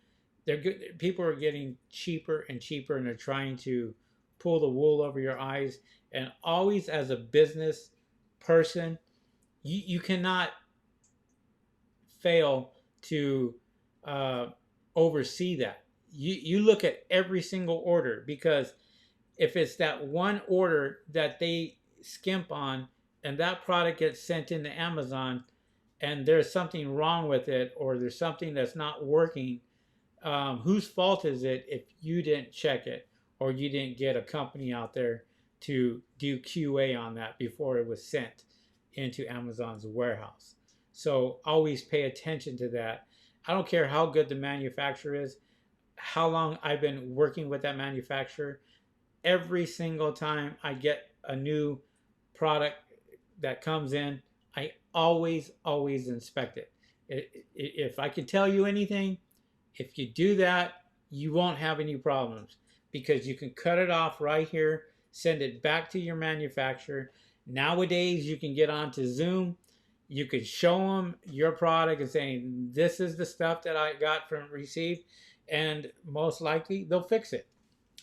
They're good. People are getting cheaper and cheaper, and they're trying to pull the wool over your eyes. And always, as a business person, you cannot fail to oversee that. You look at every single order, because if it's that one order that they skimp on and that product gets sent into Amazon and there's something wrong with it, or there's something that's not working, whose fault is it if you didn't check it, or you didn't get a company out there to do QA on that before it was sent into Amazon's warehouse? So always pay attention to that. I don't care how good the manufacturer is, how long I've been working with that manufacturer. Every single time I get a new product that comes in, I always inspect it. If I can tell you anything, if you do that, you won't have any problems, because you can cut it off right here, send it back to your manufacturer. Nowadays, you can get onto Zoom. You could show them your product and saying, this is the stuff that I got from received, and most likely they'll fix it.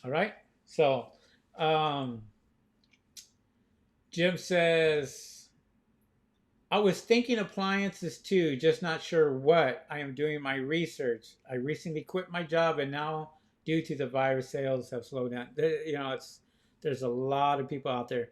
All right. So, Jim says, I was thinking appliances too, just not sure what. I am doing my research. I recently quit my job, and now, due to the virus, sales have slowed down. There's a lot of people out there.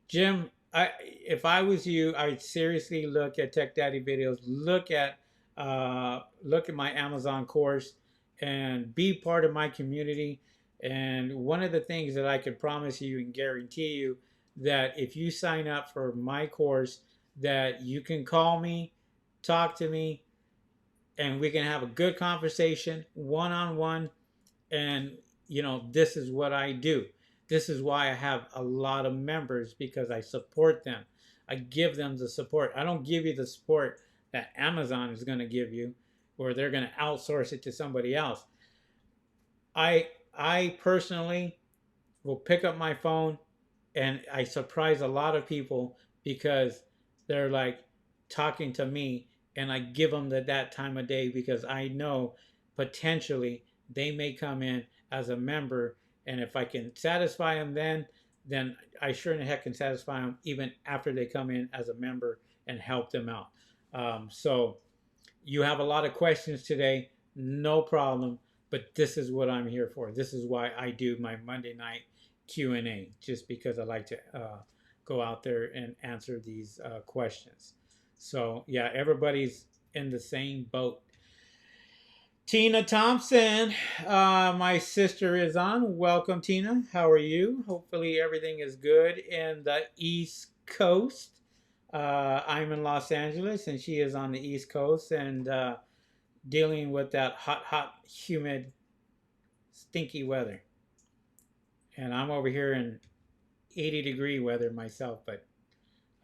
Jim, if I was you, I'd seriously look at Tech Daddy videos. Look at look at my Amazon course and be part of my community. And one of the things that I can promise you and guarantee you, that if you sign up for my course, that you can call me, talk to me, and we can have a good conversation one on one. And this is what I do. This is why I have a lot of members, because I support them. I give them the support. I don't give you the support that Amazon is going to give you, or they're going to outsource it to somebody else. I personally will pick up my phone, and I surprise a lot of people because they're like talking to me, and I give them that time of day, because I know potentially they may come in as a member, and if I can satisfy them then I sure in the heck can satisfy them even after they come in as a member and help them out. So you have a lot of questions today, no problem, but this is what I'm here for. This is why I do my Monday night Q&A, just because I like to go out there and answer these questions. So yeah, everybody's in the same boat. Tina Thompson, my sister, is on. Welcome, Tina. How are you? Hopefully everything is good in the East Coast. I'm in Los Angeles, and she is on the East Coast, and dealing with that hot, humid, stinky weather. And I'm over here in 80-degree weather myself, but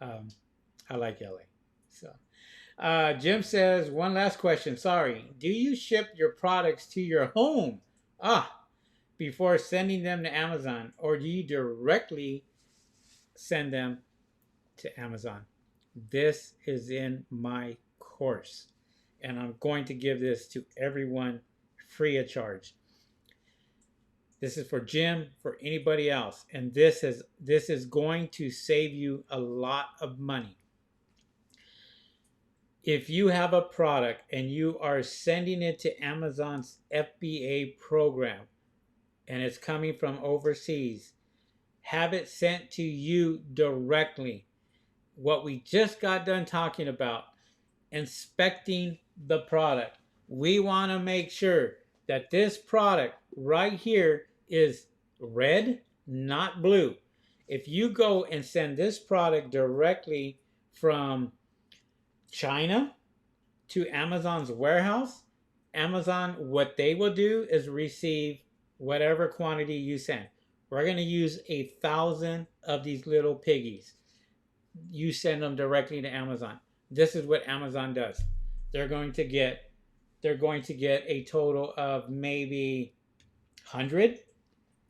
I like LA. So, Jim says, one last question. Sorry. Do you ship your products to your home? Before sending them to Amazon, or do you directly send them to Amazon? This is in my course, and I'm going to give this to everyone free of charge. This is for Jim, for anybody else, and this is going to save you a lot of money. If you have a product and you are sending it to Amazon's FBA program, and it's coming from overseas, have it sent to you directly. What we just got done talking about, inspecting the product. We want to make sure that this product right here is red, not blue. If you go and send this product directly from China to Amazon's warehouse, Amazon, what they will do is receive whatever quantity you send. We're going to use 1,000 of these little piggies. You send them directly to Amazon. This is what Amazon does. They're going to get a total of maybe 100,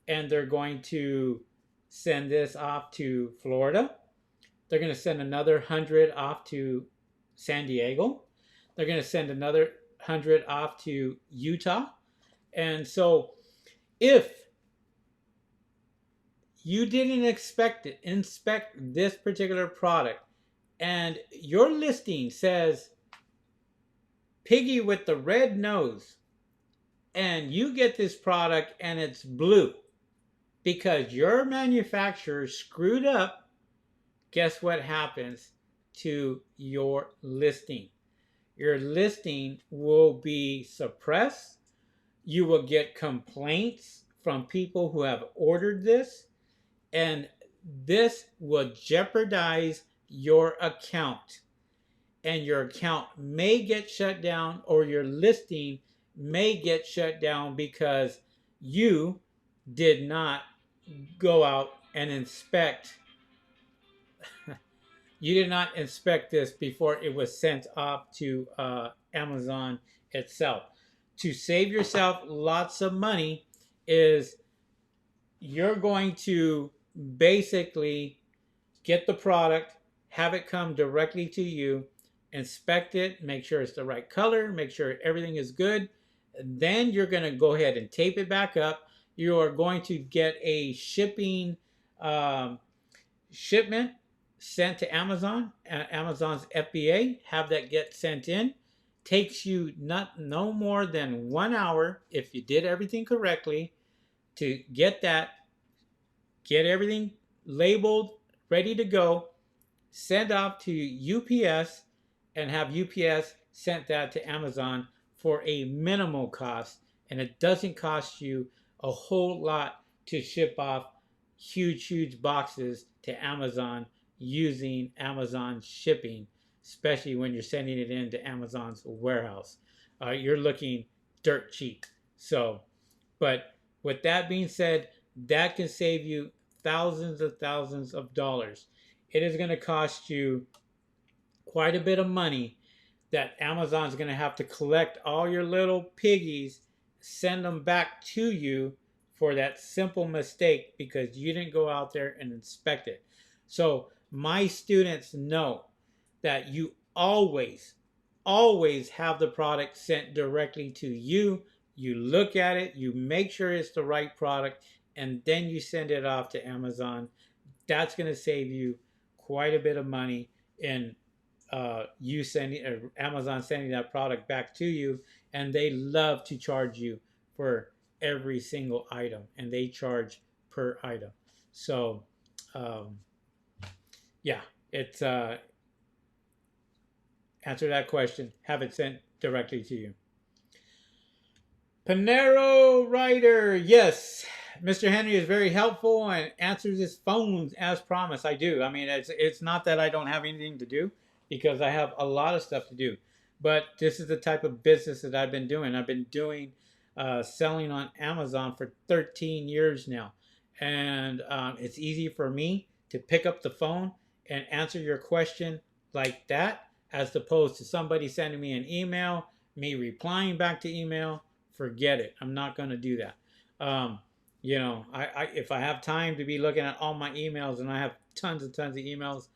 and they're going to send this off to Florida. They're going to send another 100 off to San Diego. They're going to send another 100 off to Utah. And so if you didn't inspect this particular product, and your listing says piggy with the red nose, and you get this product and it's blue because your manufacturer screwed up, guess what happens to your listing? Your listing will be suppressed. You will get complaints from people who have ordered this, and this will jeopardize your account. And your account may get shut down, or your listing may get shut down because you did not go out and inspect. You did not inspect this before it was sent off to Amazon itself. To save yourself lots of money is you're going to basically get the product, have it come directly to you, inspect it, make sure it's the right color, make sure everything is good. Then you're going to go ahead and tape it back up. You are going to get a shipment sent to Amazon, Amazon's FBA, have that get sent in. Takes you no more than 1 hour, if you did everything correctly, to get everything labeled, ready to go, send off to UPS, and have UPS sent that to Amazon for a minimal cost, and it doesn't cost you a whole lot to ship off huge boxes to Amazon using Amazon shipping, especially when you're sending it into Amazon's warehouse. You're looking dirt cheap. So, but with that being said, that can save you thousands of dollars. It is going to cost you quite a bit of money that Amazon's going to have to collect all your little piggies, send them back to you for that simple mistake because you didn't go out there and inspect it. So my students know that you always have the product sent directly to you. You look at it, you make sure it's the right product, and then you send it off to Amazon. That's going to save you quite a bit of money in you sending Amazon sending that product back to you, and they love to charge you for every single item, and they charge per item. So, um, yeah, it's answer that question. Have it sent directly to you. Panero Writer, yes. Mr. Henry is very helpful and answers his phones as promised. I do. I mean, it's not that I don't have anything to do because I have a lot of stuff to do. But this is the type of business that I've been doing. I've been doing selling on Amazon for 13 years now. And it's easy for me to pick up the phone and answer your question like that as opposed to somebody sending me an email, me replying back to email. Forget it. I'm not going to do that. If I have time to be looking at all my emails, and I have tons of emails,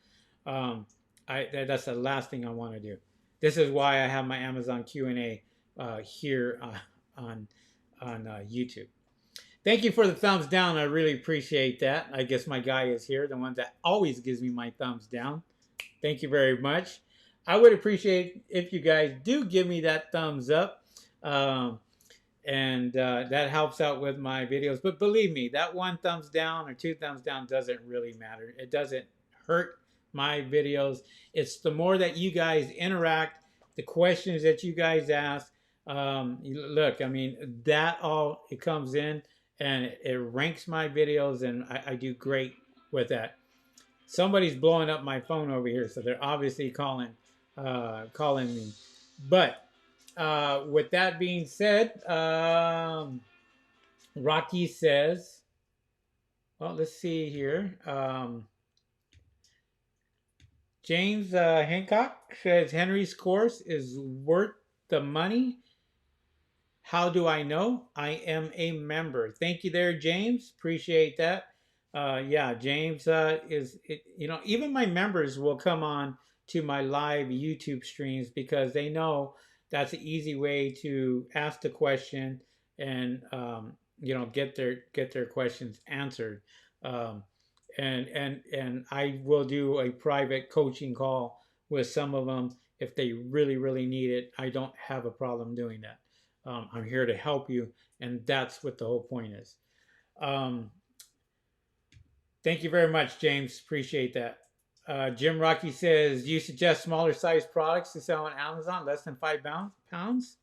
that's the last thing I want to do. This is why I have my Amazon Q&A here on YouTube. Thank you for the thumbs down. I really appreciate that. I guess my guy is here, the one that always gives me my thumbs down. Thank you very much. I would appreciate if you guys do give me that thumbs up. And that helps out with my videos. But believe me, that one thumbs down or two thumbs down doesn't really matter. It doesn't hurt my videos. It's the more that you guys interact, the questions that you guys ask. Look, I mean, that all, it comes in and it ranks my videos, and I do great with that. Somebody's blowing up my phone over here, so they're obviously calling me. But with that being said, Rocky says, well, let's see here. James Hancock says, Henry's course is worth the money. How do I know? I am a member. Thank you there, James. Appreciate that. Yeah, James even my members will come on to my live YouTube streams because they know that's an easy way to ask the question and get their questions answered. And I will do a private coaching call with some of them if they really need it. I don't have a problem doing that. I'm here to help you, and that's what the whole point is. Thank you very much, James. Appreciate that. Jim Rocky says, you suggest smaller size products to sell on Amazon, less than 5 pounds?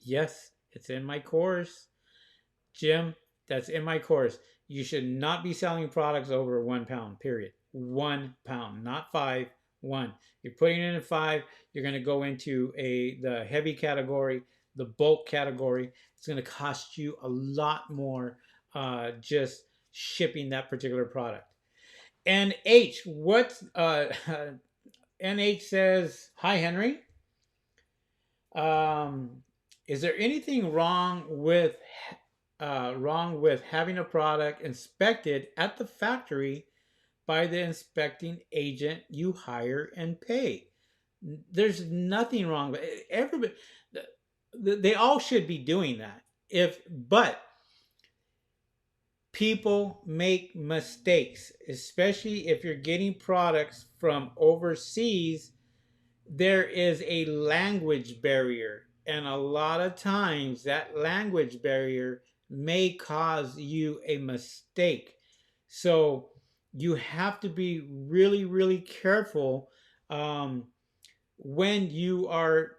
Yes, it's in my course. Jim, that's in my course. You should not be selling products over 1 pound, period. 1 pound, not 5, 1. You're putting it in 5, you're going to go into the heavy category, the bulk category. It's going to cost you a lot more just shipping that particular product. NH, what NH says, hi Henry. Is there anything wrong with having a product inspected at the factory by the inspecting agent you hire and pay? There's nothing wrong with it. Everybody, they all should be doing that. But people make mistakes, especially if you're getting products from overseas. There is a language barrier, and a lot of times that language barrier may cause you a mistake. So you have to be really careful when you are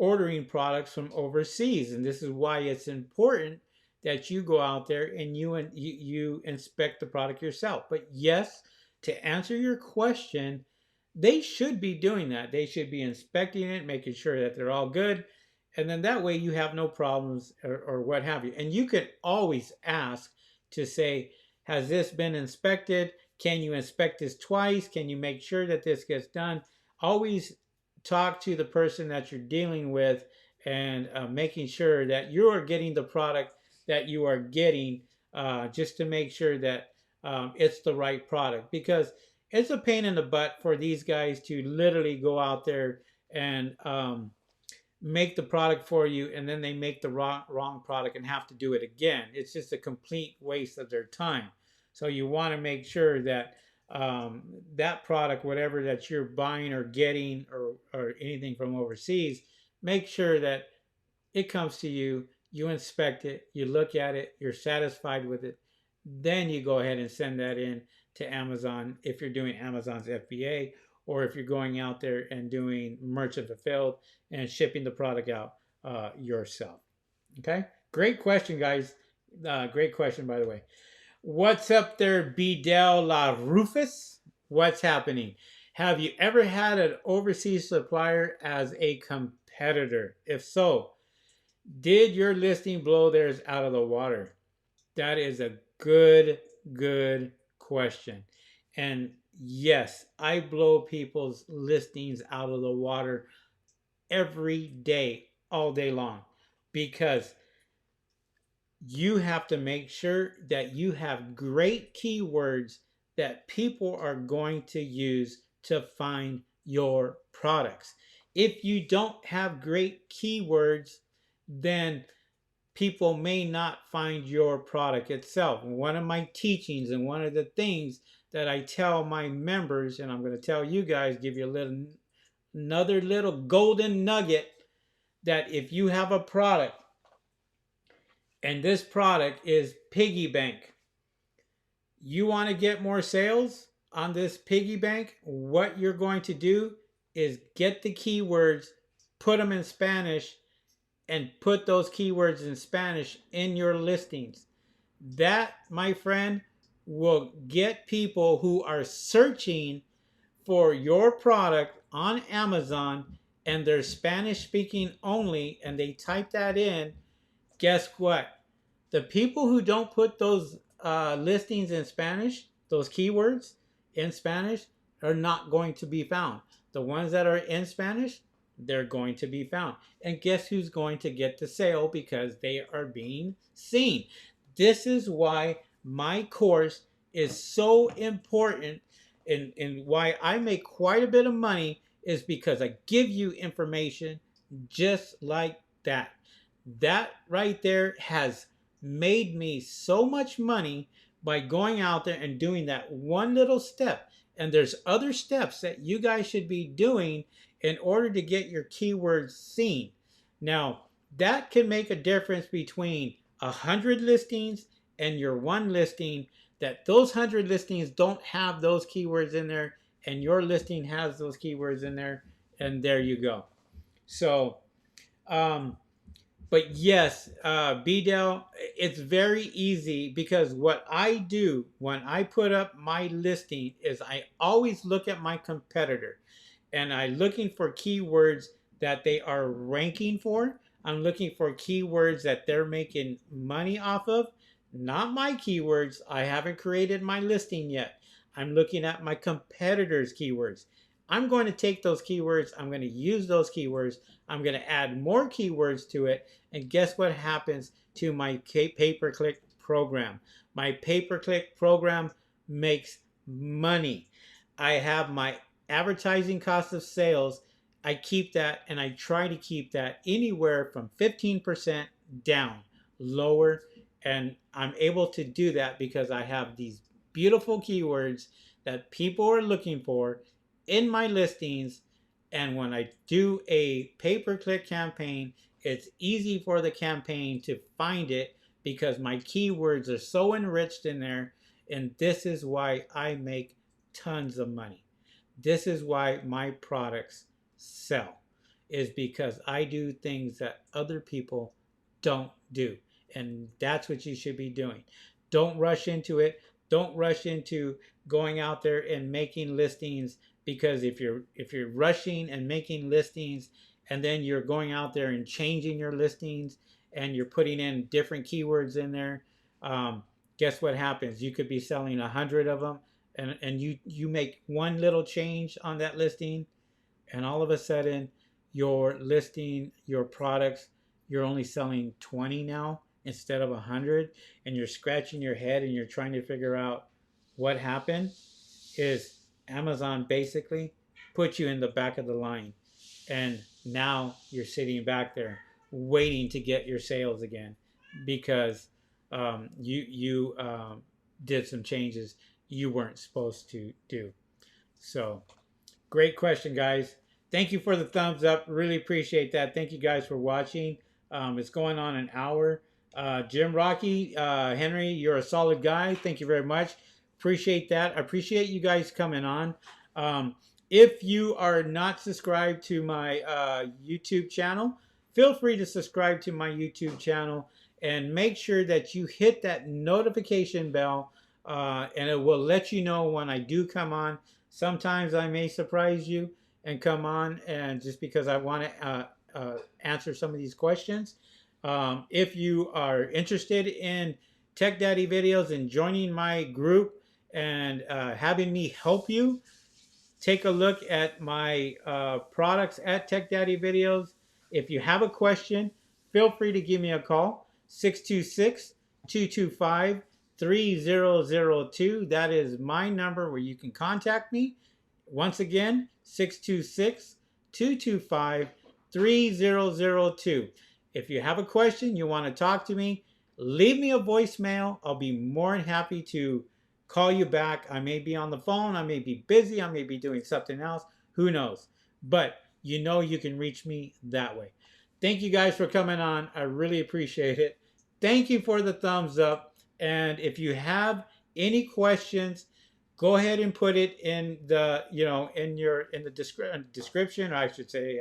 ordering products from overseas. And this is why it's important that you go out there and you inspect the product yourself. But yes, to answer your question, they should be doing that. They should be inspecting it, making sure that they're all good. And then that way you have no problems or what have you. And you could always ask to say, has this been inspected? Can you inspect this twice? Can you make sure that this gets done? Always talk to the person that you're dealing with and making sure that you are getting the product that you are getting, just to make sure that it's the right product, because it's a pain in the butt for these guys to literally go out there and make the product for you, and then they make the wrong product and have to do it again. It's just a complete waste of their time. So you want to make sure that that product, whatever that you're buying or getting or anything from overseas, make sure that it comes to you, you inspect it, you look at it, you're satisfied with it, then you go ahead and send that in to Amazon if you're doing Amazon's FBA, or if you're going out there and doing merchant fulfilled and shipping the product out yourself. Okay, great question, guys. Great question, by the way. What's up there, Bedell La Rufus? What's happening? Have you ever had an overseas supplier as a competitor? If so, did your listing blow theirs out of the water? That is a good question. And yes, I blow people's listings out of the water every day, all day long, because you have to make sure that you have great keywords that people are going to use to find your products. If you don't have great keywords, then people may not find your product itself. One of my teachings and one of the things that I tell my members, and I'm going to tell you guys, give you another little golden nugget, that if you have a product and this product is piggy bank, you want to get more sales on this piggy bank, what you're going to do is get the keywords, put them in Spanish, and put those keywords in Spanish in your listings. That, my friend, will get people who are searching for your product on Amazon and they're Spanish speaking only, and they type that in. Guess what? The people who don't put those listings in Spanish, those keywords in Spanish, are not going to be found. The ones that are in Spanish, they're going to be found. And guess who's going to get the sale? Because they are being seen. This is why my course is so important, and why I make quite a bit of money, is because I give you information just like that. That right there has made me so much money by going out there and doing that one little step. And there's other steps that you guys should be doing in order to get your keywords seen. Now, that can make a difference between 100 listings and your one listing, that those 100 listings don't have those keywords in there, and your listing has those keywords in there, and there you go. So, but yes, BDEL, it's very easy, because what I do when I put up my listing is I always look at my competitor, and I'm looking for keywords that they are ranking for. I'm looking for keywords that they're making money off of, not my keywords. I haven't created my listing yet. I'm looking at my competitors' keywords. I'm going to take those keywords, I'm going to use those keywords, I'm going to add more keywords to it, and guess what happens to my pay-per-click program? My pay-per-click program makes money. I have my advertising cost of sales. I keep that, and I try to keep that anywhere from 15% down, lower, and I'm able to do that because I have these beautiful keywords that people are looking for in my listings. And when I do a pay-per-click campaign, it's easy for the campaign to find it because my keywords are so enriched in there. And this is why I make tons of money. This is why my products sell. is because I do things that other people don't do. And that's what you should be doing. Don't rush into it. Don't rush into going out there and making listings, because if you're rushing and making listings and then you're going out there and changing your listings and you're putting in different keywords in there, um, guess what happens? You could be selling 100 of them, and you make one little change on that listing, and all of a sudden your listing, your products, you're only selling 20 now instead of 100, and you're scratching your head and you're trying to figure out what happened. Is Amazon basically put you in the back of the line, and now you're sitting back there waiting to get your sales again because you did some changes you weren't supposed to do. So great question, guys. Thank you for the thumbs up. Really appreciate that. Thank you guys for watching. It's going on an hour. Jim Rocky, Henry, you're a solid guy. Thank you very much. Appreciate that. I appreciate you guys coming on. If you are not subscribed to my YouTube channel, feel free to subscribe to my YouTube channel and make sure that you hit that notification bell, and it will let you know when I do come on. Sometimes I may surprise you and come on, and just because I want to answer some of these questions. If you are interested in Tech Daddy videos and joining my group and having me help you, take a look at my products at Tech Daddy videos. If you have a question, feel free to give me a call, 626-225-3002. That is my number where you can contact me. Once again, 626-225-3002. If you have a question, you want to talk to me, leave me a voicemail. I'll be more than happy to call you back. I may be on the phone. I may be busy. I may be doing something else. Who knows? But you know you can reach me that way. Thank you guys for coming on. I really appreciate it. Thank you for the thumbs up. And if you have any questions, go ahead and put it in the in the description, or I should say,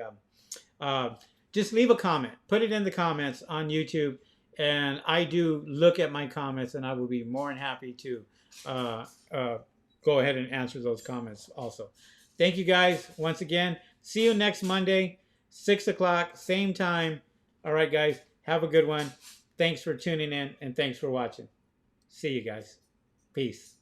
just leave a comment. Put it in the comments on YouTube, and I do look at my comments, and I will be more than happy to go ahead and answer those comments also. Thank you guys once again. See you next Monday, 6 o'clock, same time. All right, guys, have a good one. Thanks for tuning in, and thanks for watching. See you guys. Peace.